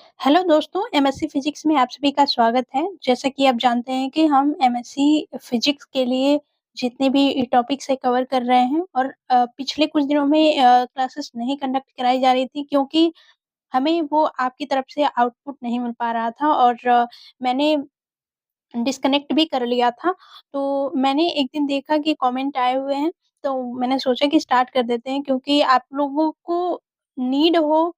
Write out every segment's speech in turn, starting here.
Hello दोस्तों, MSc physics में आप सभी का स्वागत है। जैसा कि आप जानते हैं कि हम एमएससी फिज़िक्स के लिए जितने भी टॉपिक्स हैं कवर कर रहे हैं और पिछले कुछ दिनों में क्लासेस नहीं कंडक्ट कराई जा रही थी क्योंकि हमें वो आपकी तरफ से आउटपुट नहीं मिल पा रहा था और मैंने डिस्कनेक्ट भी कर लिया था। तो मैंने एक दिन देखा कि कमेंट आए हुए हैं, तो मैंने सोचा कि स्टार्ट कर देते हैं क्योंकि आप लोगों को नीड हो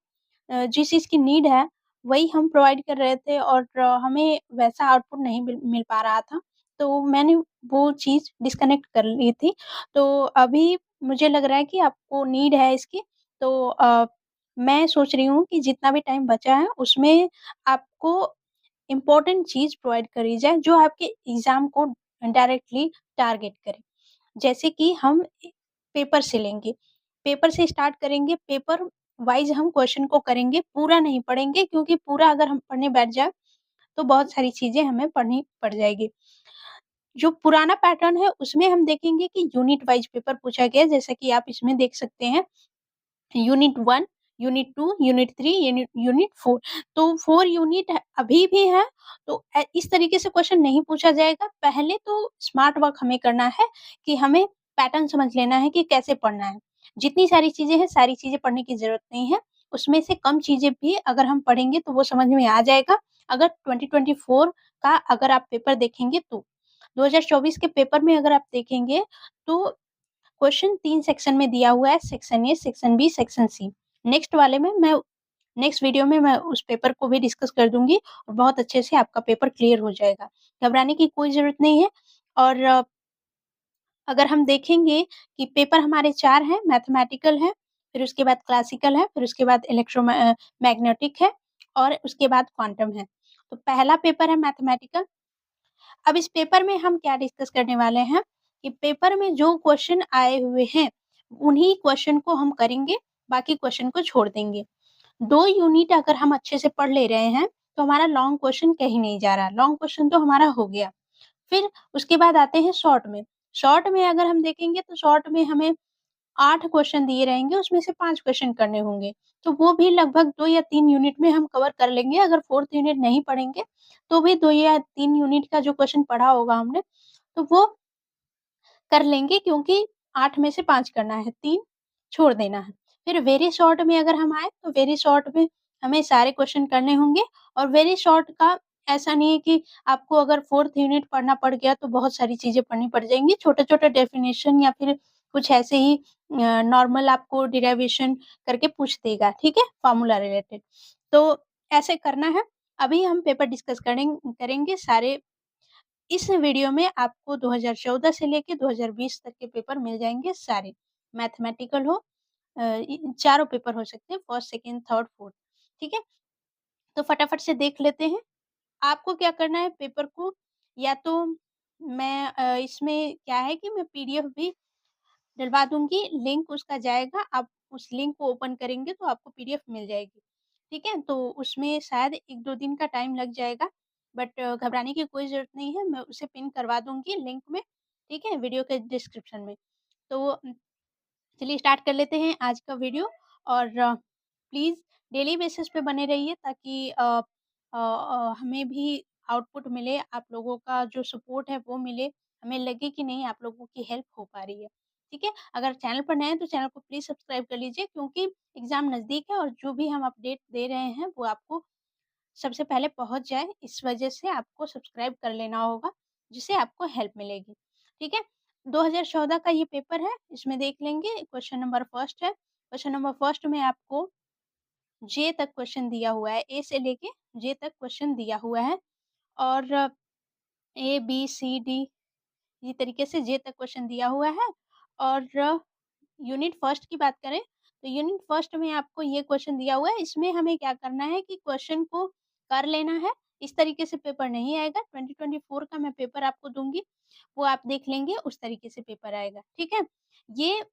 जिस चीज़ की नीड है, वही हम प्रोवाइड कर रहे थे और हमें वैसा आउटपुट नहीं मिल मिल पा रहा था। तो मैंने वो चीज़ डिस्कनेक्ट कर ली थी। तो अभी मुझे लग रहा है कि आपको नीड है इसकी, तो मैं सोच रही हूँ कि जितना भी टाइम बचा है, उसमें आपको इम्पोर्टेंट चीज़ प्रोवाइड करी जाए, जो आपके एग्ज़ाम को डायरेक्टली टारगेट करे। जैसे कि हम पेपर से लेंगे, पेपर से स्टार्ट करेंगे, पेपर वाइज़ हम क्वेश्चन को करेंगे, पूरा नहीं पढ़ेंगे क्योंकि पूरा अगर हम पढ़ने बैठ जाएँ, तो बहुत सारी चीज़ें हमें पढ़नी पड़ जाएगी। जो पुराना पैटर्न है, उसमें हम देखेंगे कि यूनिट वाइज़ पेपर पूछा गया है, जैसा कि आप इसमें देख सकते हैं। Unit 1, unit 2, unit 3, unit unit 4 तो 4 यूनिट अभी भी हैं, तो इस तरीके से क्वेश्चन नहीं पूछा जाएगा। पहले तो स्मार्ट वर्क हमें करना है कि हमें पैटर्न समझ लेना है कि कैसे पढ़ना है। जितनी सारी चीज़ें हैं, सारी चीज़ें पढ़ने की ज़रूरत नहीं है। उसमें से कम चीज़ें भी अगर हम पढ़ेंगे तो वो समझ में आ जाएगा। अगर 2024 का अगर आप पेपर देखेंगे तो। 2024 के पेपर में अगर आप देखेंगे तो क्वेश्चन 3 सेक्शन में दिया हुआ है, section A, section B, section C. Next वाले में मैं नेक्स्ट वीडियो में मैं उस पेपर को भी डिस्कस कर दूँगी और बहुत अच्छे से आपका पेपर क्लियर हो जाएगा। घबराने की कोई ज़रूरत नहीं है और अगर हम देखेंगे कि पेपर हमारे 4 हैं, मैथमेटिकल है, फिर उसके बाद क्लासिकल है, फिर उसके बाद मैग्नेटिक है और उसके बाद क्वांटम है। तो पहला पेपर है मैथमेटिकल। अब इस पेपर में हम क्या डिस्कस करने वाले हैं कि पेपर में जो क्वेश्चन आए हुए हैं, उन्हीं क्वेश्चन को हम करेंगे, बाकी क्वेश्चन को छोड़ देंगे। 2 यूनिट अगर हम अच्छे से पढ़ ले रहे हैं, तो हमारा लॉन्ग क्वेश्चन कहीं नहीं जा रहा, लॉन्ग क्वेश्चन तो हमारा हो गया। फिर उसके बाद आते हैं शॉर्ट में। शॉर्ट में अगर हम देखेंगे तो शॉर्ट में हमें 8 क्वेश्चन दिए रहेंगे, उसमें से 5 क्वेश्चन करने होंगे। तो वो भी लगभग 2 या 3 यूनिट में हम कवर कर लेंगे। अगर 4th यूनिट नहीं पढ़ेंगे, तो भी 2 या 3 यूनिट का जो क्वेश्चन पढ़ा होगा हमने, तो वो कर लेंगे क्योंकि 8 में से 5 करना है, 3 छोड़ देना है। फिर वेरी शॉर्ट में अगर हम आएँ, तो वेरी शॉर्ट में हमें सारे क्वेश्चन करने होंगे और वेरी शॉर्ट का ऐसा नहीं है कि आपको अगर 4th यूनिट पढ़ना पड़ गया, तो बहुत सारी चीज़ें पढ़नी पड़ जाएँगी। छोटे-छोटे डेफिनिशन या फिर कुछ ऐसे ही नॉर्मल आपको डेरिवेशन करके पूछ देगा, ठीक है? Formula related. तो ऐसे करना है। अभी हम पेपर डिस्कस करेंगे सारे इस वीडियो में आपको 2014 से लेके 2020 तक के पेपर मिल जाएँगे सारे। मैथमेटिकल हो चारों पेपर हो सकते हैं फर्स्ट, सेकंड, थर्ड, फोर्थ, ठीक है? तो फटाफट से देख लेते हैं। आपको क्या करना है पेपर को या तो मैं इसमें क्या है कि मैं पीडीएफ भी डलवा दूँगी, लिंक उसका जाएगा, आप उस लिंक को ओपन करेंगे तो आपको पीडीएफ मिल जाएगी, ठीक है? तो उसमें शायद 1-2 दिन का टाइम लग जाएगा, बट घबराने की कोई ज़रूरत नहीं है, मैं उसे पिन करवा दूँगी लिंक में, ठीक है? वीडियो के डिस्क्रिप्शन में। तो चलिए स्टार्ट कर लेते हैं आज का वीडियो और प्लीज़ डेली बेसिस पे बने रहिए ताकि हमें भी आउटपुट मिले, आप लोगों का जो सपोर्ट है वो मिले, हमें लगे कि नहीं आप लोगों की हेल्प हो पा रही है, ठीक है? अगर चैनल पर नए हैं तो चैनल को प्लीज़ सब्सक्राइब कर लीजिए क्योंकि एग्ज़ाम नज़दीक है और जो भी हम अपडेट दे रहे हैं वो आपको सबसे पहले पहुँच जाए, इस वजह से आपको सब्सक्राइब कर लेना होगा, जिससे आपको हेल्प मिलेगी, ठीक है? 2014 का ये पेपर है, इसमें देख लेंगे क्वेश्चन नंबर फर्स्ट है। क्वेश्चन नंबर फर्स्ट में आपको जे तक क्वेश्चन दिया हुआ है, ए से लेके जे तक क्वेश्चन दिया हुआ है और ए, बी, सी, डी इसी तरीके से जे तक क्वेश्चन दिया हुआ है और यूनिट फर्स्ट की बात करें, तो यूनिट फर्स्ट में आपको ये क्वेश्चन दिया हुआ है, इसमें हमें क्या करना है कि क्वेश्चन को कर लेना है। इस तरीके से पेपर नहीं आएगा, 2024 का मैं पेपर आपको दूँगी, वो आप देख लेंगे, उस तरीके से पेपर आएगा, ठीक है? ये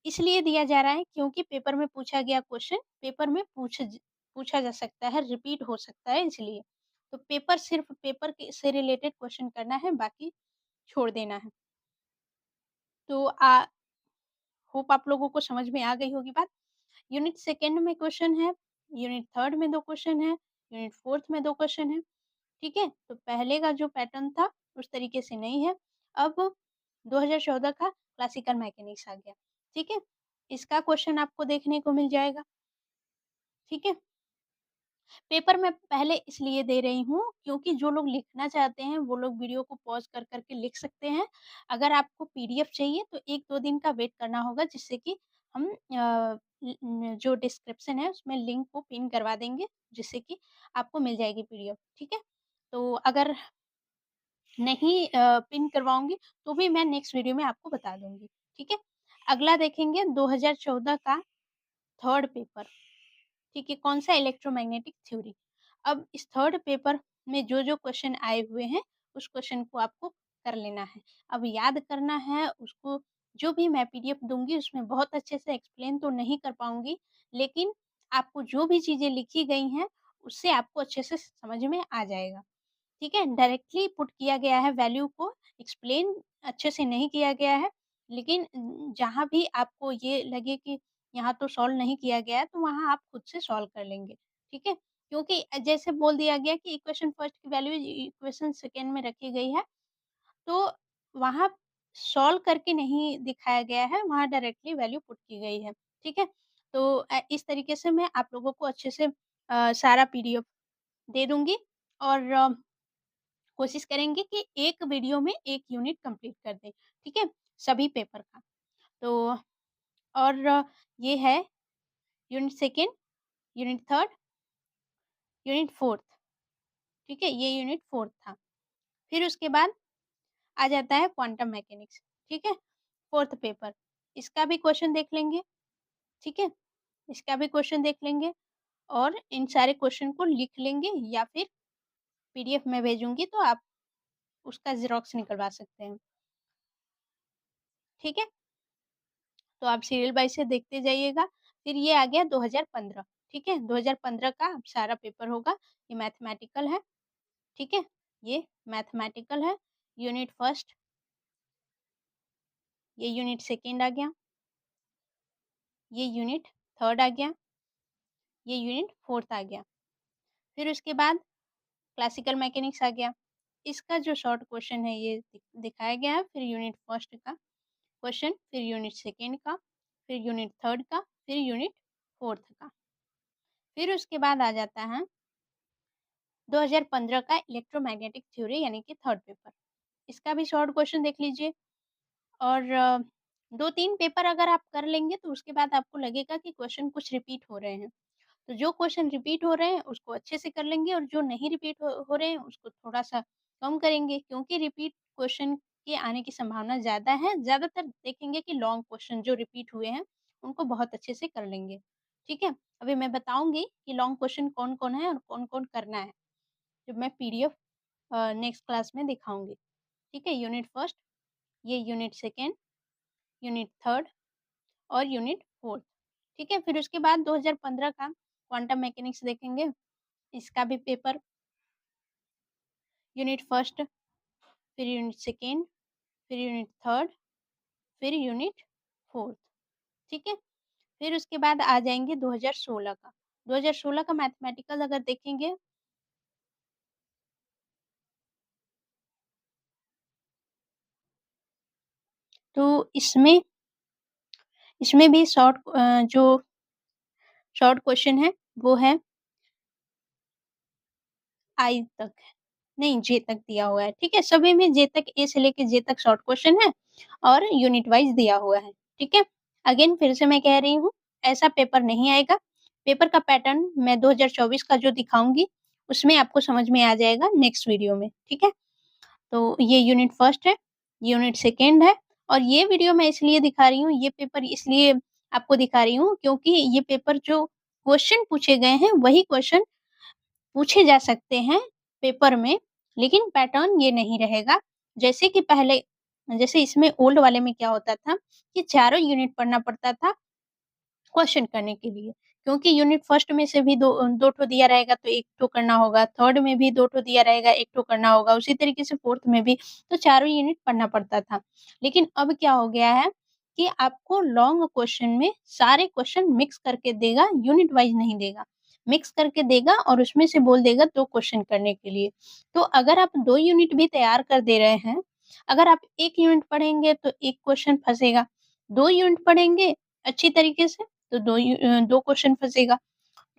इसलिए दिया जा रहा है क्योंकि पेपर में पूछा गया क्वेश्चन पेपर में पूछा जा सकता है, रिपीट हो सकता है इसलिए। तो पेपर सिर्फ़ पेपर के से रिलेटेड क्वेश्चन करना है, बाकी छोड़ देना है। तो होप आप लोगों को समझ में आ गई होगी बात। यूनिट सेकंड में क्वेश्चन है, यूनिट 3 में 2 क्वेश्चन है, यूनिट 4 में 2 क्वेश्चन है, ठीक है? तो पहले का जो पैटर्न था उस तरीके से नहीं है। अब 2014 का क्लासिकल मैकेनिक्स आ गया, ठीक है? इसका क्वेश्चन आपको देखने को मिल जाएगा, ठीक है? पेपर मैं पहले इसलिए दे रही हूँ क्योंकि जो लोग लिखना चाहते हैं वो लोग वीडियो को पॉज़ कर के लिख सकते हैं। अगर आपको पीडीएफ चाहिए तो 1-2 दिन का वेट करना होगा जिससे कि हम जो डिस्क्रिप्शन है उसमें लिंक को पिन करवा देंगे जिससे कि आपको मिल जाएगी पीडीएफ, ठीक है? तो अगर नहीं पिन करवाऊँगी तो भी मैं नेक्स्ट वीडियो में आपको बता दूँगी, ठीक है? अगला देखेंगे 2014 का 3rd पेपर। ठीक है, कौन-सा इलेक्ट्रोमैग्नेटिक थ्योरी। अब इस 3rd पेपर में जो-जो क्वेश्चन आए हुए हैं, उस क्वेश्चन को आपको कर लेना है। अब याद करना है उसको जो भी मैं पीडीएफ दूँगी उसमें बहुत अच्छे से एक्सप्लेन तो नहीं कर पाऊँगी, लेकिन आपको जो भी चीज़ें लिखी गई हैं, उससे आपको अच्छे से समझ में आ जाएगा। ठीक है? डायरेक्टली पुट किया गया है वैल्यू को एक्सप्लेन अच्छे से नहीं किया गया है, लेकिन जहाँ भी आपको ये लगे कि यहाँ तो सॉल्व नहीं किया गया है, तो वहाँ आप खुद से सॉल्व कर लेंगे, ठीक है? क्योंकि जैसे बोल दिया गया कि इक्वेशन फर्स्ट की वैल्यू इक्वेशन सेकंड में रखी गई है, तो वहाँ सॉल्व करके नहीं दिखाया गया है, वहाँ डायरेक्टली वैल्यू पुट की गई है, ठीक है? तो इस तरीके से मैं आप लोगों को अच्छे से सारा पीडीएफ दे दूँगी और कोशिश करेंगे कि एक वीडियो में 1 यूनिट कंप्लीट कर दें, ठीक है? सभी पेपर का। तो और ये है unit 2nd, unit 3rd, unit 4th, ठीक है? ये यूनिट 4th था। फिर उसके बाद आ जाता है क्वांटम मैकेनिक्स, ठीक है? 4th paper. इसका भी क्वेश्चन देख लेंगे, ठीक है? इसका भी क्वेश्चन देख लेंगे और इन सारे क्वेश्चन को लिख लेंगे या फिर पीडीएफ में भेजूँगी तो आप उसका ज़ेरॉक्स निकलवा सकते हैं, ठीक है? तो आप सीरियल वाइज़ से देखते जाइएगा। फिर ये आ गया 2015, ठीक है? 2015 का अब सारा पेपर होगा। ये मैथमेटिकल है, ठीक है? ये मैथमेटिकल है। यूनिट फर्स्ट, ये यूनिट सेकंड आ गया, ये यूनिट थर्ड आ गया, ये यूनिट फोर्थ आ गया। फिर उसके बाद क्लासिकल मैकेनिक्स आ गया। इसका जो शॉर्ट क्वेश्चन है ये दिखाया गया है। फिर यूनिट फर्स्ट का क्वेश्चन, फिर यूनिट सेकंड का, फिर यूनिट थर्ड का, फिर यूनिट फोर्थ का। फिर उसके बाद आ जाता है 2015 का इलेक्ट्रोमैग्नेटिक थ्योरी यानी कि थर्ड पेपर। इसका भी शॉर्ट क्वेश्चन देख लीजिए और 2-3 पेपर अगर आप कर लेंगे तो उसके बाद आपको लगेगा कि क्वेश्चन कुछ रिपीट हो रहे हैं। तो जो क्वेश्चन रिपीट हो रहे हैं उसको अच्छे से कर लेंगे और जो नहीं रिपीट हो रहे हैं उसको थोड़ा-सा कम करेंगे क्योंकि रिपीट क्वेश्चन के आने की संभावना ज़्यादा है। ज़्यादातर देखेंगे कि लॉन्ग क्वेश्चन जो रिपीट हुए हैं उनको बहुत अच्छे से कर लेंगे। ठीक है? अभी मैं बताऊँगी कि लॉन्ग क्वेश्चन कौन-कौन है और कौन-कौन करना है। जब मैं पीडीएफ नेक्स्ट क्लास में दिखाऊँगी। ठीक है? यूनिट फर्स्ट, ये यूनिट सेकंड, यूनिट थर्ड और यूनिट फोर्थ। ठीक है? फिर उसके बाद 2015 का क्वांटम मैकेनिक्स देखेंगे। इसका भी पेपर यूनिट फर्स्ट, फिर यूनिट सेकंड, फिर यूनिट थर्ड, फिर यूनिट फोर्थ। ठीक है? फिर उसके बाद आ जाएँगे 2016 का। 2016 का मैथमेटिकल अगर देखेंगे तो इसमें इसमें भी जो शॉर्ट क्वेश्चन है वो है आई तक, नहीं जे तक दिया हुआ है, ठीक है? सभी में जे तक, ए से लेके जे तक शॉर्ट क्वेश्चन है और यूनिट वाइज़ दिया हुआ है, ठीक है? अगेन फिर से मैं कह रही हूँ, ऐसा पेपर नहीं आएगा। पेपर का पैटर्न मैं 2024 का जो दिखाऊँगी, उसमें आपको समझ में आ जाएगा नेक्स्ट वीडियो में, ठीक है? तो ये यूनिट फर्स्ट है, यूनिट सेकंड है और ये वीडियो मैं इसलिए दिखा रही हूँ, ये पेपर इसलिए आपको दिखा रही हूँ क्योंकि ये पेपर जो क्वेश्चन पूछे गए हैं, वही क्वेश्चन पूछे जा सकते हैं पेपर में, लेकिन पैटर्न ये नहीं रहेगा। जैसे कि पहले जैसे इसमें ओल्ड वाले में क्या होता था कि चारों यूनिट पढ़ना पड़ता था क्वेश्चन करने के लिए। क्योंकि यूनिट फर्स्ट में से भी 2 ठो दिया रहेगा तो 1 ठो करना होगा, थर्ड में भी 2 ठो दिया रहेगा, 1 ठो करना होगा, उसी तरीके से फोर्थ में भी, तो चारों यूनिट पढ़ना पड़ता था। लेकिन अब क्या हो गया है कि आपको लॉन्ग क्वेश्चन में सारे क्वेश्चन मिक्स करके देगा, यूनिट वाइज़ नहीं देगा। मिक्स करके देगा और उसमें से बोल देगा 2 क्वेश्चन करने के लिए। तो अगर आप 2 यूनिट भी तैयार कर दे रहे हैं, अगर आप 1 यूनिट पढ़ेंगे तो 1 क्वेश्चन फँसेगा, 2 यूनिट पढ़ेंगे अच्छी तरीके से तो 2 क्वेश्चन फँसेगा।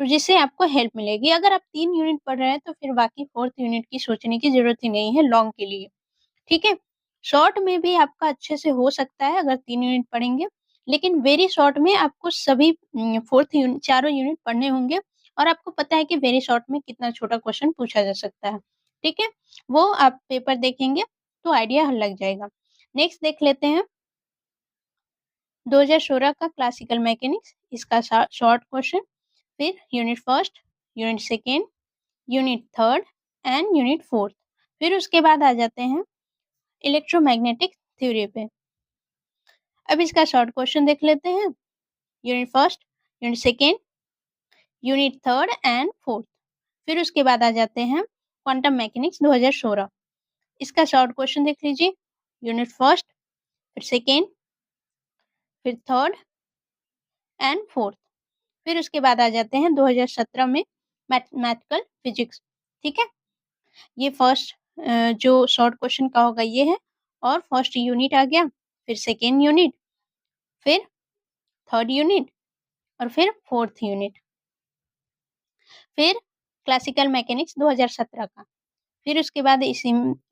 तो जिससे आपको हेल्प मिलेगी। अगर आप 3 यूनिट पढ़ रहे हैं तो फिर बाकी 4th यूनिट की सोचने की ज़रूरत ही नहीं है लॉन्ग के लिए, ठीक है? शॉर्ट में भी आपका अच्छे से हो सकता है अगर 3 यूनिट पढ़ेंगे, लेकिन वेरी शॉर्ट में आपको सभी 4th यूनिट चारों यूनिट पढ़ने होंगे और आपको पता है कि वेरी शॉर्ट में कितना छोटा क्वेश्चन पूछा जा सकता है, ठीक है? वो आप पेपर देखेंगे तो आइडिया लग जाएगा। नेक्स्ट देख लेते हैं 2016 का क्लासिकल मैकेनिक्स इसका शॉर्ट क्वेश्चन, फिर unit first, unit second, unit third and unit fourth. फिर उसके बाद आ जाते हैं इलेक्ट्रोमैग्नेटिक थ्योरी पे। अब इसका शॉर्ट क्वेश्चन देख लेते हैं। Unit first, unit second, unit third and fourth. फिर उसके बाद आ जाते हैं क्वांटम मैकेनिक्स 2016। इसका शॉर्ट क्वेश्चन देख लीजिए। यूनिट फर्स्ट, फिर सेकेंड, फिर थर्ड एंड फोर्थ। फिर उसके बाद आ जाते हैं 2017 में मैथमेटिकल फिजिक्स, ठीक है? ये फर्स्ट जो शॉर्ट क्वेश्चन का होगा ये है और फर्स्ट यूनिट आ गया, फिर सेकेंड यूनिट, फिर थर्ड यूनिट और फिर फोर्थ यूनिट। फिर क्लासिकल मैकेनिक्स 2017 का। फिर उसके बाद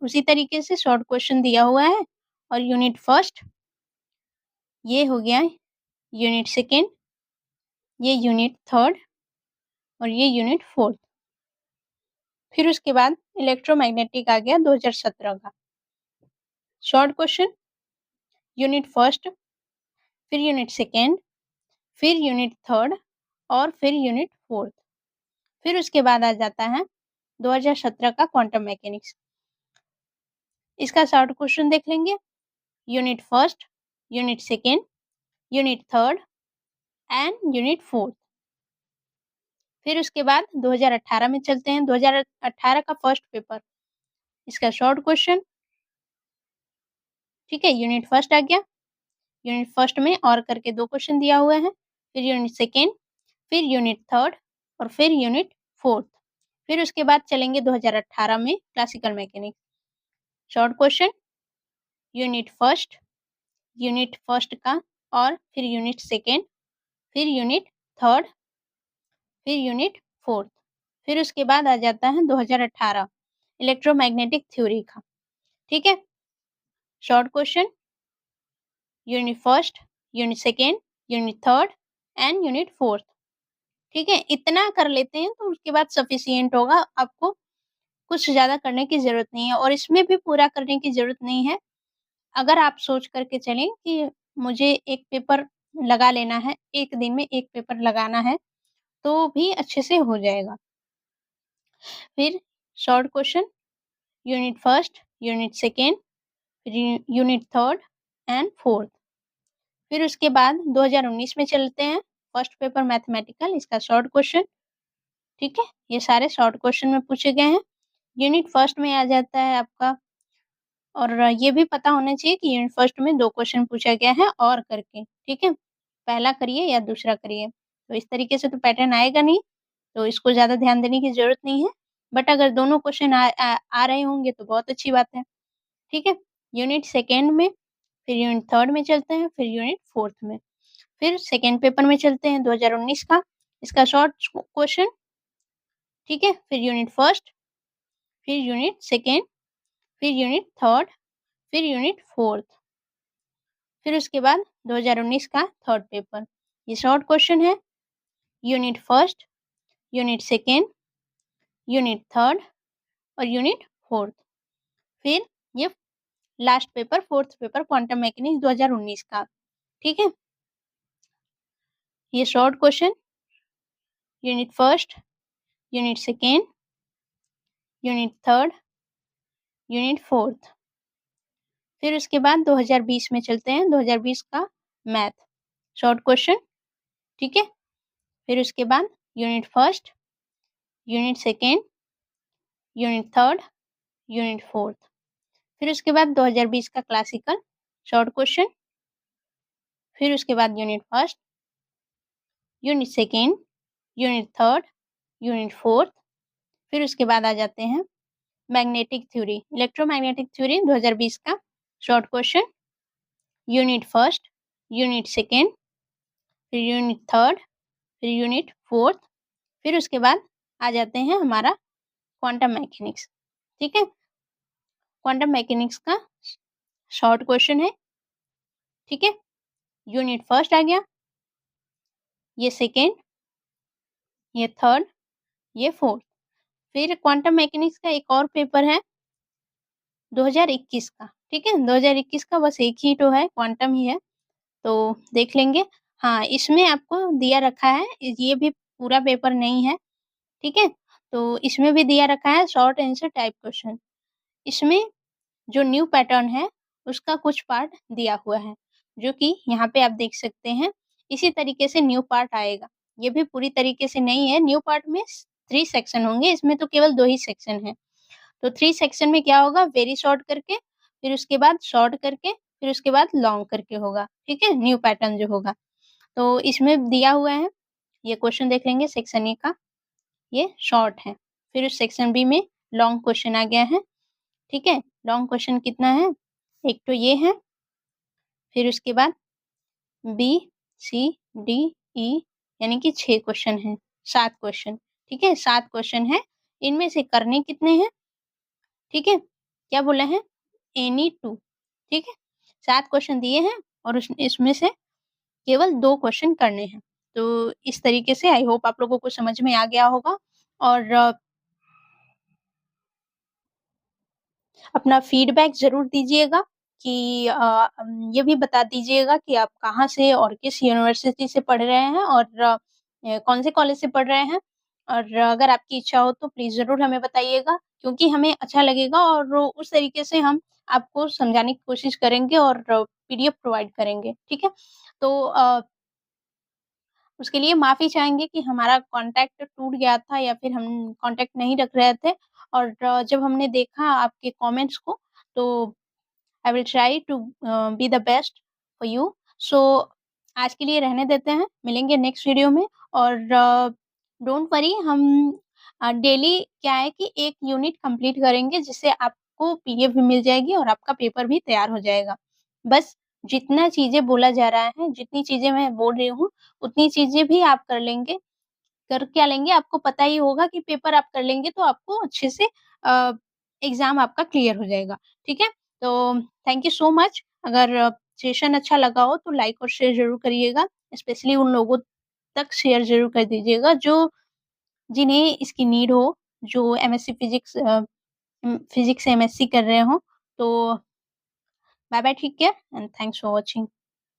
उसी तरीके से शॉर्ट क्वेश्चन दिया हुआ है और यूनिट फर्स्ट ये हो गया, यूनिट सेकेंड, ये यूनिट थर्ड और ये यूनिट फोर्थ। फिर उसके बाद इलेक्ट्रोमैग्नेटिक आ गया 2017 का। शॉर्ट क्वेश्चन यूनिट फर्स्ट, फिर यूनिट सेकेंड, फिर यूनिट थर्ड और फिर यूनिट फोर्थ। फिर उसके बाद आ जाता है 2017 का क्वांटम मैकेनिक्स। इसका शॉर्ट क्वेश्चन देख लेंगे। Unit first, unit second, unit third and unit fourth. फिर उसके बाद 2018 में चलते हैं। 2018 का फर्स्ट पेपर, इसका शॉर्ट क्वेश्चन, ठीक है? यूनिट फर्स्ट आ गया। यूनिट फर्स्ट में और करके 2 क्वेश्चन दिया हुआ है। फिर यूनिट सेकेंड, फिर यूनिट थर्ड और फिर यूनिट फोर्थ। फिर उसके बाद चलेंगे 2018 में classical mechanics. Short question unit first का और फिर यूनिट सेकेंड, फिर यूनिट थर्ड, फिर यूनिट फोर्थ। फिर उसके बाद आ जाता है 2018 इलेक्ट्रोमैग्नेटिक थ्योरी का, ठीक है? Short question unit first, unit second, unit third and unit fourth, ठीक है? इतना कर लेते हैं तो उसके बाद सफिशिएंट होगा, आपको कुछ ज़्यादा करने की ज़रूरत नहीं है और इसमें भी पूरा करने की ज़रूरत नहीं है। अगर आप सोच कर के चलें कि मुझे 1 पेपर लगा लेना है, 1 दिन में 1 पेपर लगाना है, तो भी अच्छे से हो जाएगा। फिर short question unit first, unit second, फिर यूनिट थर्ड एंड फोर्थ। फिर उसके बाद 2019 में चलते हैं। फर्स्ट पेपर मैथमेटिकल, इसका शॉर्ट क्वेश्चन, ठीक है? ये सारे शॉर्ट क्वेश्चन में पूछे गए हैं। यूनिट फर्स्ट में आ जाता है आपका, और ये भी पता होना चाहिए कि यूनिट फर्स्ट में 2 क्वेश्चन पूछा गया है और करके, ठीक है? पहला करिए या दूसरा करिए। तो इस तरीके से तो पैटर्न आएगा नहीं, तो इसको ज़्यादा ध्यान देने की ज़रूरत नहीं है। बट अगर दोनों क्वेश्चन आ रहे होंगे तो बहुत अच्छी बात है, ठीक है? यूनिट सेकेंड में, फिर यूनिट थर्ड में चलते हैं, फिर यूनिट फोर्थ में। फिर सेकेंड पेपर में चलते हैं 2019 का, इसका शॉर्ट क्वेश्चन, ठीक है? फिर यूनिट फर्स्ट, फिर यूनिट सेकेंड, फिर यूनिट थर्ड, फिर यूनिट फोर्थ। फिर उसके बाद 2019 का थर्ड पेपर। ये शॉर्ट क्वेश्चन है, unit first, unit second, unit third और यूनिट फोर्थ। फिर ये last paper, fourth paper quantum mechanics 2019 का, ठीक है? ये short question unit first, unit second, unit third, unit fourth. फिर उसके बाद 2020 में चलते हैं। 2020 का मैथ शॉर्ट क्वेश्चन, ठीक है? फिर उसके बाद unit first, unit second, unit third, unit fourth. फिर उसके बाद 2020 का क्लासिकल शॉर्ट क्वेश्चन, फिर उसके बाद unit first, unit second, unit third unit 4th, फिर उसके बाद आ जाते हैं मैग्नेटिक थ्योरी, इलेक्ट्रोमैग्नेटिक थ्योरी 2020 का short question, unit 1st, unit 2nd, फिर यूनिट 3rd, फिर यूनिट 4th, फिर उसके बाद आ जाते हैं हमारा क्वांटम मैकेनिक्स, ठीक है? क्वांटम मैकेनिक्स का शॉर्ट क्वेश्चन है, ठीक है? यूनिट 1st आ गया, ये 2nd, ये 3rd, ये 4th, फिर क्वांटम मैकेनिक्स का एक और पेपर है 2021 का, ठीक है? 2021 का बस एक ही तो है, क्वांटम ही है, तो देख लेंगे। हाँ, इसमें आपको दिया रखा है, ये भी पूरा पेपर नहीं है, ठीक है? तो इसमें भी दिया रखा है शॉर्ट आंसर टाइप क्वेश्चन। इसमें जो न्यू पैटर्न है, उसका कुछ पार्ट दिया हुआ है, जो कि यहाँ पे आप देख सकते हैं। इसी तरीके से न्यू पार्ट आएगा। ये भी पूरी तरीके से नहीं है, न्यू पार्ट में 3 सेक्शन होंगे, इसमें तो केवल 2 ही सेक्शन हैं। तो 3 सेक्शन में क्या होगा, वेरी शॉर्ट करके, फिर उसके बाद शॉर्ट करके, फिर उसके बाद लॉन्ग करके होगा, ठीक है? न्यू पैटर्न जो होगा। तो इसमें दिया हुआ है, ये क्वेश्चन देख लेंगे सेक्शन ए का, ये शॉर्ट है। फिर उस सेक्शन बी में लॉन्ग क्वेश्चन आ गया है, ठीक है? लॉन्ग क्वेश्चन कितना है? एक तो ये है, फिर उसके बाद बी, सी, डी, ई यानी कि 6 क्वेश्चन हैं, 7 क्वेश्चन, ठीक है? 7 क्वेश्चन हैं, इनमें से करने कितने हैं? ठीक है? क्या बोला है? एनी 2, ठीक है? 7 क्वेश्चन दिए हैं और इसमें से केवल 2 क्वेश्चन करने हैं। तो इस तरीके से आई होप आप लोगों को समझ में आ गया होगा और अपना फीडबैक ज़रूर दीजिएगा कि ये भी बता दीजिएगा कि आप कहाँ से और किस यूनिवर्सिटी से पढ़ रहे हैं और कौन से कॉलेज से पढ़ रहे हैं। और अगर आपकी इच्छा हो तो प्लीज़ ज़रूर हमें बताइएगा क्योंकि हमें अच्छा लगेगा और उस तरीके से हम आपको समझाने की कोशिश करेंगे और पीडीएफ प्रोवाइड करेंगे, ठीक है? तो उसके लिए माफ़ी चाहेंगे कि हमारा कॉन्टैक्ट टूट गया था या फिर हम कॉन्टैक्ट नहीं रख रहे थे और जब हमने देखा आपके कमेंट्स को तो I will try to be the best for you. So आज के लिए रहने देते हैं, मिलेंगे नेक्स्ट वीडियो में और डोंट वरी हम डेली क्या है कि एक यूनिट कंप्लीट करेंगे जिससे आपको पीडीएफ भी मिल जाएगी और आपका पेपर भी तैयार हो जाएगा। बस जितना चीज़ें बोला जा रहा है, जितनी चीज़ें मैं बोल रही हूँ, उतनी चीज़ें भी आप कर लेंगे। कर क्या लेंगे आपको पता ही होगा कि पेपर आप कर लेंगे तो आपको अच्छे से अ, एग्ज़ाम आपका क्लियर हो जाएगा, ठीक है? तो थैंक यू सो मच। अगर सेशन अच्छा लगा हो तो लाइक और शेयर ज़रूर करिएगा, स्पेशली उन लोगों तक शेयर ज़रूर कर दीजिएगा जो जिन्हें इसकी नीड हो, जो एमएससी फिज़िक्स से एमएससी कर रहे हों। तो bye bye take care and thanks for watching.